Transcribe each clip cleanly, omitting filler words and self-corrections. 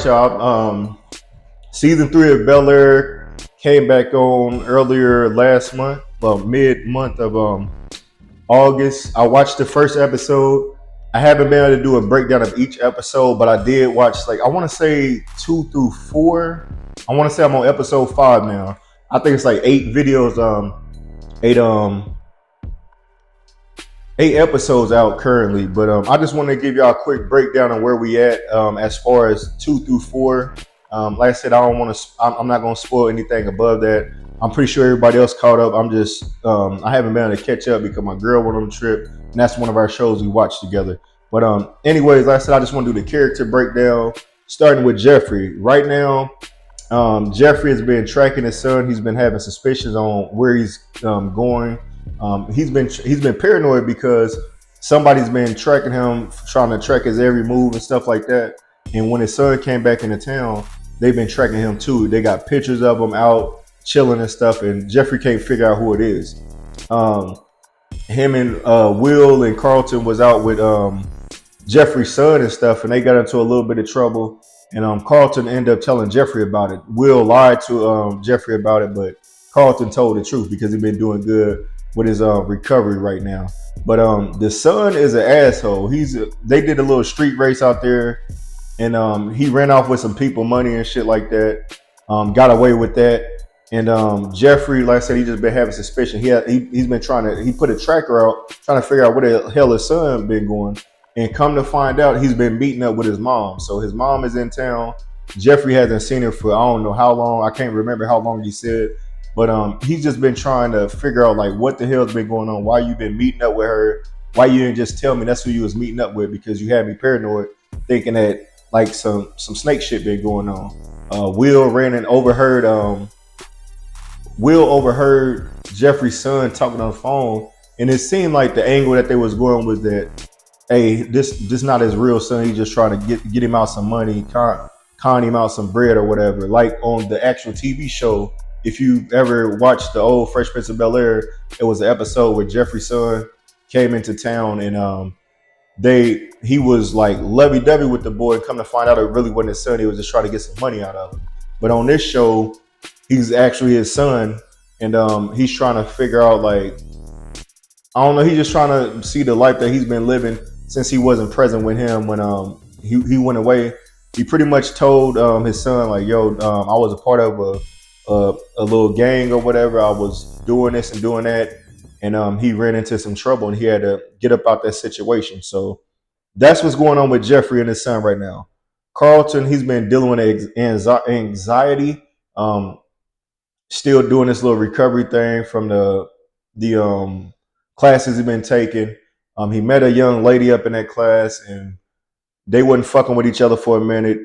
Y'all. Season 3 of Bel-Air came back on earlier last month, well, mid month of August. I watched the first episode. I haven't been able to do a breakdown of each episode, but I did watch, like, I want to say 2 through 4. I want to say I'm on episode 5 now. I think it's like 8 videos, eight eight episodes out currently, but I just want to give y'all a quick breakdown on where we at as far as 2 through 4. Like I said, I don't want to. I'm not going to spoil anything above that. I'm pretty sure everybody else caught up. I'm just I haven't been able to catch up because my girl went on the trip, and that's one of our shows we watched together. But anyways, like I said, I just want to do the character breakdown, starting with Jeffrey. Right now, Jeffrey has been tracking his son. He's been having suspicions on where he's going. He's been paranoid because somebody's been tracking him, trying to track his every move and stuff like that. And when his son came back into town, they've been tracking him too. They got pictures of him out chilling and stuff, and Jeffrey can't figure out who it is. Him and Will and Carlton was out with Jeffrey's son and stuff, and they got into a little bit of trouble. And Carlton ended up telling Jeffrey about it. Will lied to Jeffrey about it, but Carlton told the truth because he's been doing good with his recovery right now. But the son is an asshole. They did a little street race out there, and he ran off with some people money and shit like that. Got away with that. And Jeffrey, like I said, he just been having suspicion. He's been he put a tracker out trying to figure out where the hell his son been going. And come to find out, he's been meeting up with his mom. So his mom is in town. Jeffrey hasn't seen her for I don't know how long. I can't remember how long he said. But he's just been trying to figure out like what the hell's been going on. Why you been meeting up with her? Why you didn't just tell me that's who you was meeting up with? Because you had me paranoid, thinking that like some snake shit been going on. Will ran and overheard. Will overheard Jeffrey's son talking on the phone, and it seemed like the angle that they was going was that, hey, this not his real son. He just trying to get him out some money, con him out some bread or whatever. Like on the actual TV show, if you ever watched the old Fresh Prince of Bel-Air, it was an episode where Jeffrey's son came into town, and he was like lovey-dovey with the boy. Come to find out, it really wasn't his son. He was just trying to get some money out of him. But on this show, he's actually his son, and he's trying to figure out, like, I don't know. He's just trying to see the life that he's been living since he wasn't present with him when he went away. He pretty much told his son, like, yo, I was a part of a little gang or whatever. I was doing this and doing that, and he ran into some trouble, and he had to get up out that situation. So that's what's going on with Jeffrey and his son right now. Carlton, he's been dealing with anxiety, still doing this little recovery thing from the classes he's been taking. He met a young lady up in that class, and they wasn't fucking with each other for a minute.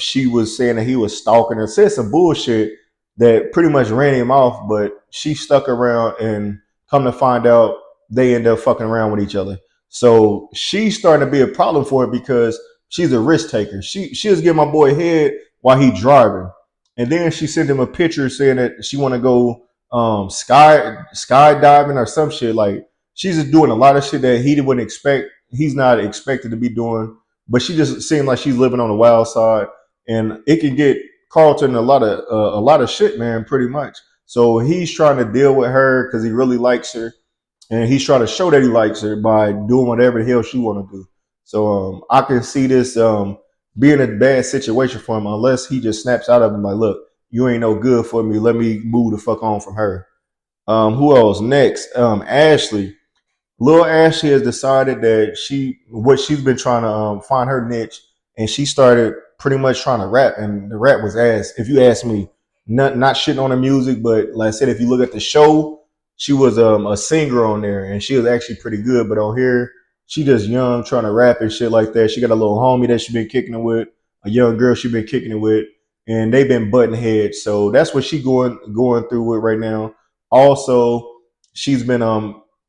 She was saying that he was stalking her, said some bullshit that pretty much ran him off, but she stuck around, and come to find out, they end up fucking around with each other. So she's starting to be a problem for it because she's a risk taker. She was giving my boy head while he driving, and then she sent him a picture saying that she want to go skydiving or some shit. Like, she's just doing a lot of shit that he wouldn't expect. He's not expected to be doing, but she just seemed like she's living on the wild side, and it can get Carlton a lot of shit, man, pretty much. So he's trying to deal with her because he really likes her, and he's trying to show that he likes her by doing whatever the hell she want to do. So I can see this being a bad situation for him unless he just snaps out of him like, look, you ain't no good for me. Let me move the fuck on from her. Who else? Next, Ashley. Lil Ashley has decided that she's been trying to find her niche, and she started pretty much trying to rap, and the rap was ass. If you ask me, not shitting on the music, but like I said, if you look at the show, she was a singer on there, and she was actually pretty good. But on here, she just young, trying to rap and shit like that. She got a little homie that she been kicking it with, a young girl she been kicking it with, and they've been butting heads. So that's what she going through with right now. Also, she's been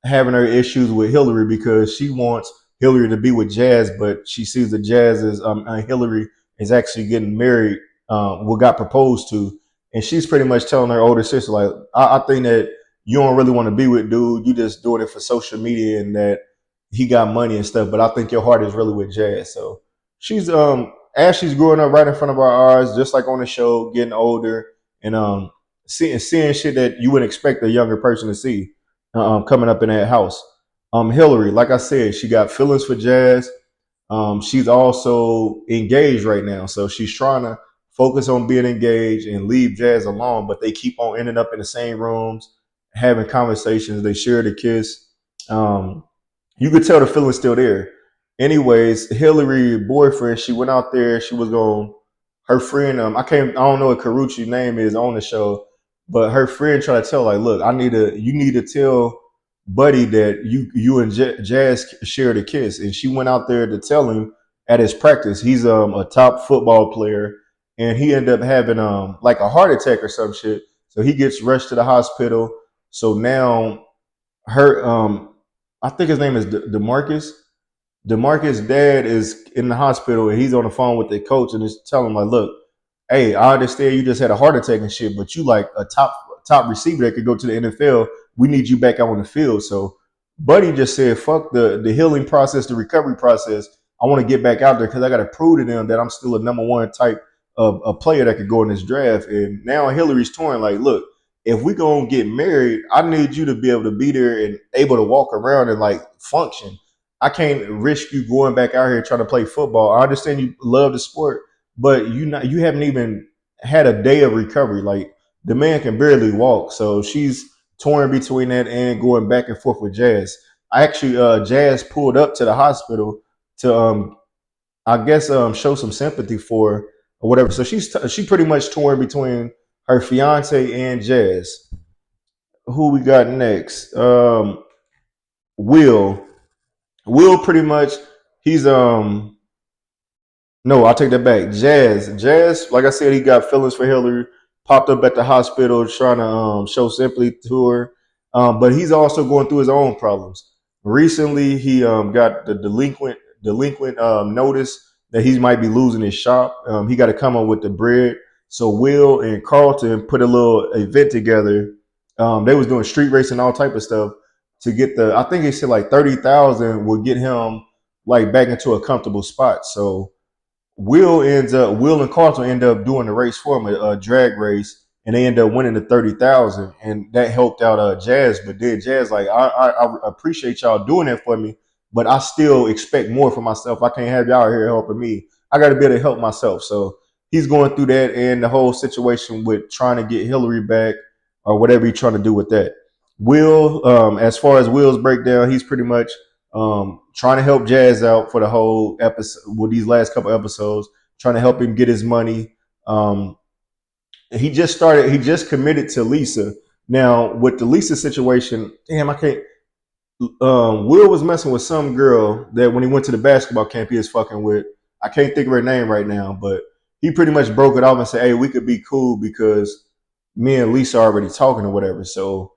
having her issues with Hillary because she wants Hillary to be with Jazz, but she sees that Jazz is Hillary is actually getting married, got proposed to, and she's pretty much telling her older sister, like, I think that you don't really want to be with dude. You just doing it for social media and that he got money and stuff, but I think your heart is really with Jazz. So she's Ashley's growing up right in front of our eyes, just like on the show, getting older and seeing shit that you wouldn't expect a younger person to see coming up in that house. Hillary, like I said, she got feelings for Jazz. She's also engaged right now, so she's trying to focus on being engaged and leave Jazz alone. But they keep on ending up in the same rooms, having conversations. They share the kiss. Um, you could tell the feeling's still there. Anyways, Hillary boyfriend, she went out there. She was going. Her friend, I don't know what Karuchi's name is on the show, but her friend tried to tell like, look, you need to tell Buddy that you and Jazz shared a kiss, and she went out there to tell him at his practice. He's a top football player, and he ended up having like a heart attack or some shit. So he gets rushed to the hospital. So now her I think his name is Demarcus. Demarcus' dad is in the hospital and he's on the phone with the coach and is telling him like, look, hey, I understand you just had a heart attack and shit, but you like a top receiver that could go to the NFL. We need you back out on the field. So Buddy just said, fuck the healing process, the recovery process. I want to get back out there because I got to prove to them that I'm still a number one type of a player that could go in this draft. And now Hillary's touring like, look, if we gonna get married, I need you to be able to be there and able to walk around and like function. I can't risk you going back out here trying to play football. I understand you love the sport, but you haven't even had a day of recovery. Like the man can barely walk, so she's torn between that and going back and forth with Jazz. I actually Jazz pulled up to the hospital to I guess show some sympathy for her or whatever. So she pretty much torn between her fiance and Jazz. Who we got next? Will. Will pretty much he's no, I'll take that back. Jazz, like I said, he got feelings for Hillary. Popped up at the hospital trying to show sympathy to her, but he's also going through his own problems. Recently, he got the delinquent notice that he might be losing his shop. He got to come up with the bread. So Will and Carlton put a little event together. They was doing street racing, all type of stuff to get the. I think he said like 30,000 would get him like back into a comfortable spot. So Will and Carlton end up doing the race for him, a drag race, and they end up winning the 30,000, and that helped out Jazz. But then Jazz like, I appreciate y'all doing that for me, but I still expect more for myself. I can't have y'all here helping me. I got to be able to help myself. So he's going through that and the whole situation with trying to get Hillary back or whatever he's trying to do with that. Will, as far as Will's breakdown, he's pretty much trying to help Jazz out for the whole episode with these last couple episodes, trying to help him get his money. Um, he just committed to Lisa. Now, with the Lisa situation, damn, I can't. Will was messing with some girl that when he went to the basketball camp he was fucking with. I can't think of her name right now, but he pretty much broke it off and said, hey, we could be cool because me and Lisa are already talking or whatever. So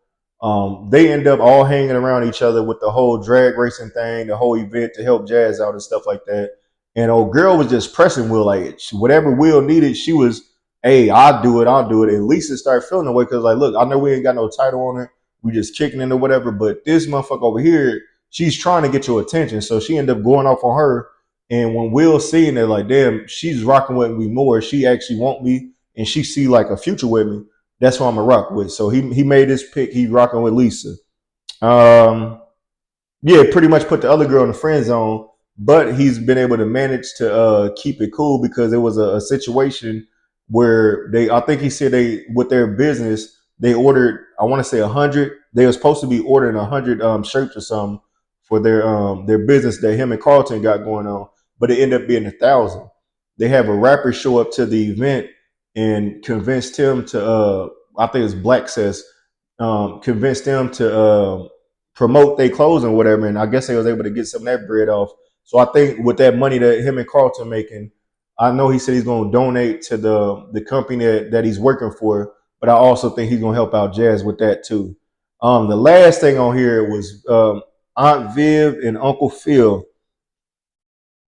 they end up all hanging around each other with the whole drag racing thing, the whole event to help Jazz out and stuff like that. And old girl was just pressing Will like whatever Will needed, she was, hey, I'll do it. And Lisa started feeling the way because like, look, I know we ain't got no title on it, we just kicking it or whatever, but this motherfucker over here, she's trying to get your attention, so she ended up going off on her. And when Will seeing it, like, damn, she's rocking with me more. She actually want me, and she see like a future with me. That's who I'm gonna rock with. So he made his pick. He rocking with Lisa. Um, yeah, pretty much put the other girl in the friend zone, but he's been able to manage to keep it cool because it was a situation where I think he said they, with their business, they ordered, I want to say 100. They were supposed to be ordering 100 shirts or something for their business that him and Carlton got going on, but it ended up being 1,000. They have a rapper show up to the event and convinced him to, I think it's Black Cess, convinced them to promote their clothes and whatever. And I guess they was able to get some of that bread off. So I think with that money that him and Carlton making, I know he said he's going to donate to the company that he's working for, but I also think he's going to help out Jazz with that too. The last thing on here was Aunt Viv and Uncle Phil.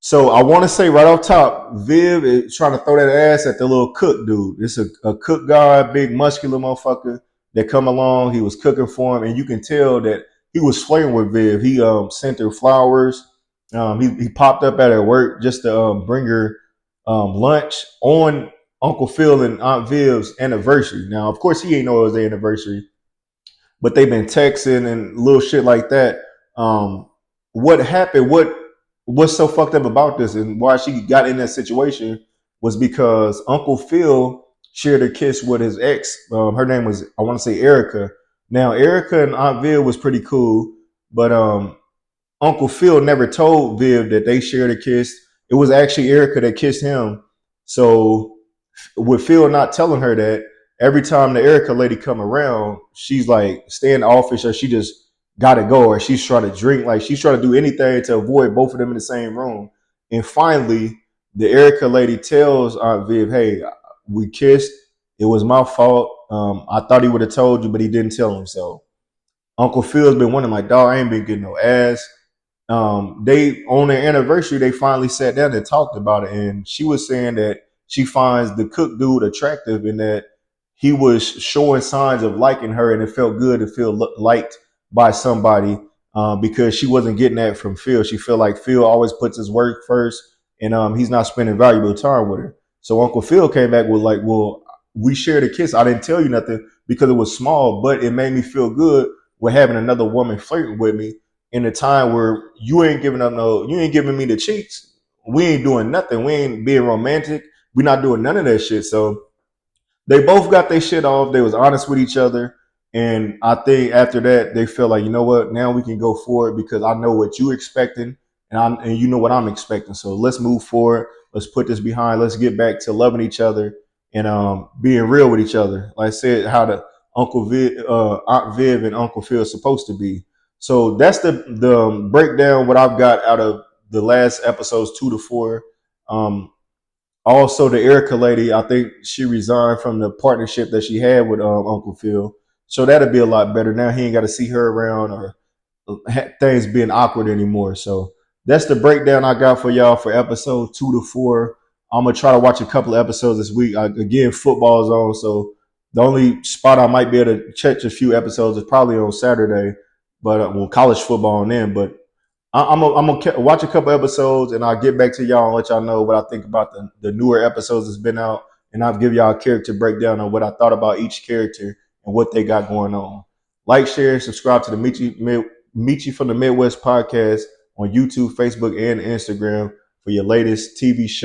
So I want to say right off top, Viv is trying to throw that ass at the little cook dude. It's a cook guy, big muscular motherfucker that come along. He was cooking for him, and you can tell that he was flirting with Viv. He sent her flowers. He popped up at her work just to bring her. lunch on Uncle Phil and Aunt Viv's anniversary. Now, of course, he ain't know it was their anniversary, but they've been texting and little shit like that. Um, what happened? What's so fucked up about this, and why she got in that situation was because Uncle Phil shared a kiss with his ex. Her name was, I want to say, Erica. Now, Erica and Aunt Viv was pretty cool, but Uncle Phil never told Viv that they shared a kiss. It was actually Erica that kissed him. So with Phil not telling her that, every time the Erica lady come around, she's like standoffish, or she just gotta go, or she's trying to drink, like she's trying to do anything to avoid both of them in the same room. And finally, the Erica lady tells Aunt Viv, "Hey, we kissed. It was my fault. I thought he would have told you, but he didn't tell him so." Uncle Phil's been wondering, like, dog, I ain't been getting no ass. They on their anniversary, they finally sat down and talked about it, and she was saying that she finds the cook dude attractive, and that he was showing signs of liking her, and it felt good to feel liked by somebody, because she wasn't getting that from Phil. She felt like Phil always puts his work first, and he's not spending valuable time with her. So Uncle Phil came back with like, well, we shared a kiss. I didn't tell you nothing because it was small, but it made me feel good with having another woman flirting with me in a time where you ain't giving me the cheeks. We ain't doing nothing. We ain't being romantic. We not doing none of that shit. So they both got their shit off. They was honest with each other. And I think after that, they feel like, you know what, now we can go forward because I know what you expecting, and you know what I'm expecting. So let's move forward. Let's put this behind. Let's get back to loving each other and being real with each other. Like I said, how the Aunt Viv and Uncle Phil is supposed to be. So that's the breakdown what I've got out of the last episodes 2 to 4. Also, the Erica lady, I think she resigned from the partnership that she had with Uncle Phil. So that'll be a lot better. Now he ain't got to see her around, or things being awkward anymore. So that's the breakdown I got for y'all for episode 2 to 4. I'm gonna try to watch a couple of episodes this week. Again, football's on, so the only spot I might be able to catch a few episodes is probably on Saturday. But well, college football on then. But I'm gonna watch a couple episodes, and I'll get back to y'all and let y'all know what I think about the newer episodes that's been out, and I'll give y'all a character breakdown on what I thought about each character and what they got going on. Like, share, subscribe to the Michi from the Midwest podcast on YouTube, Facebook, and Instagram for your latest TV show.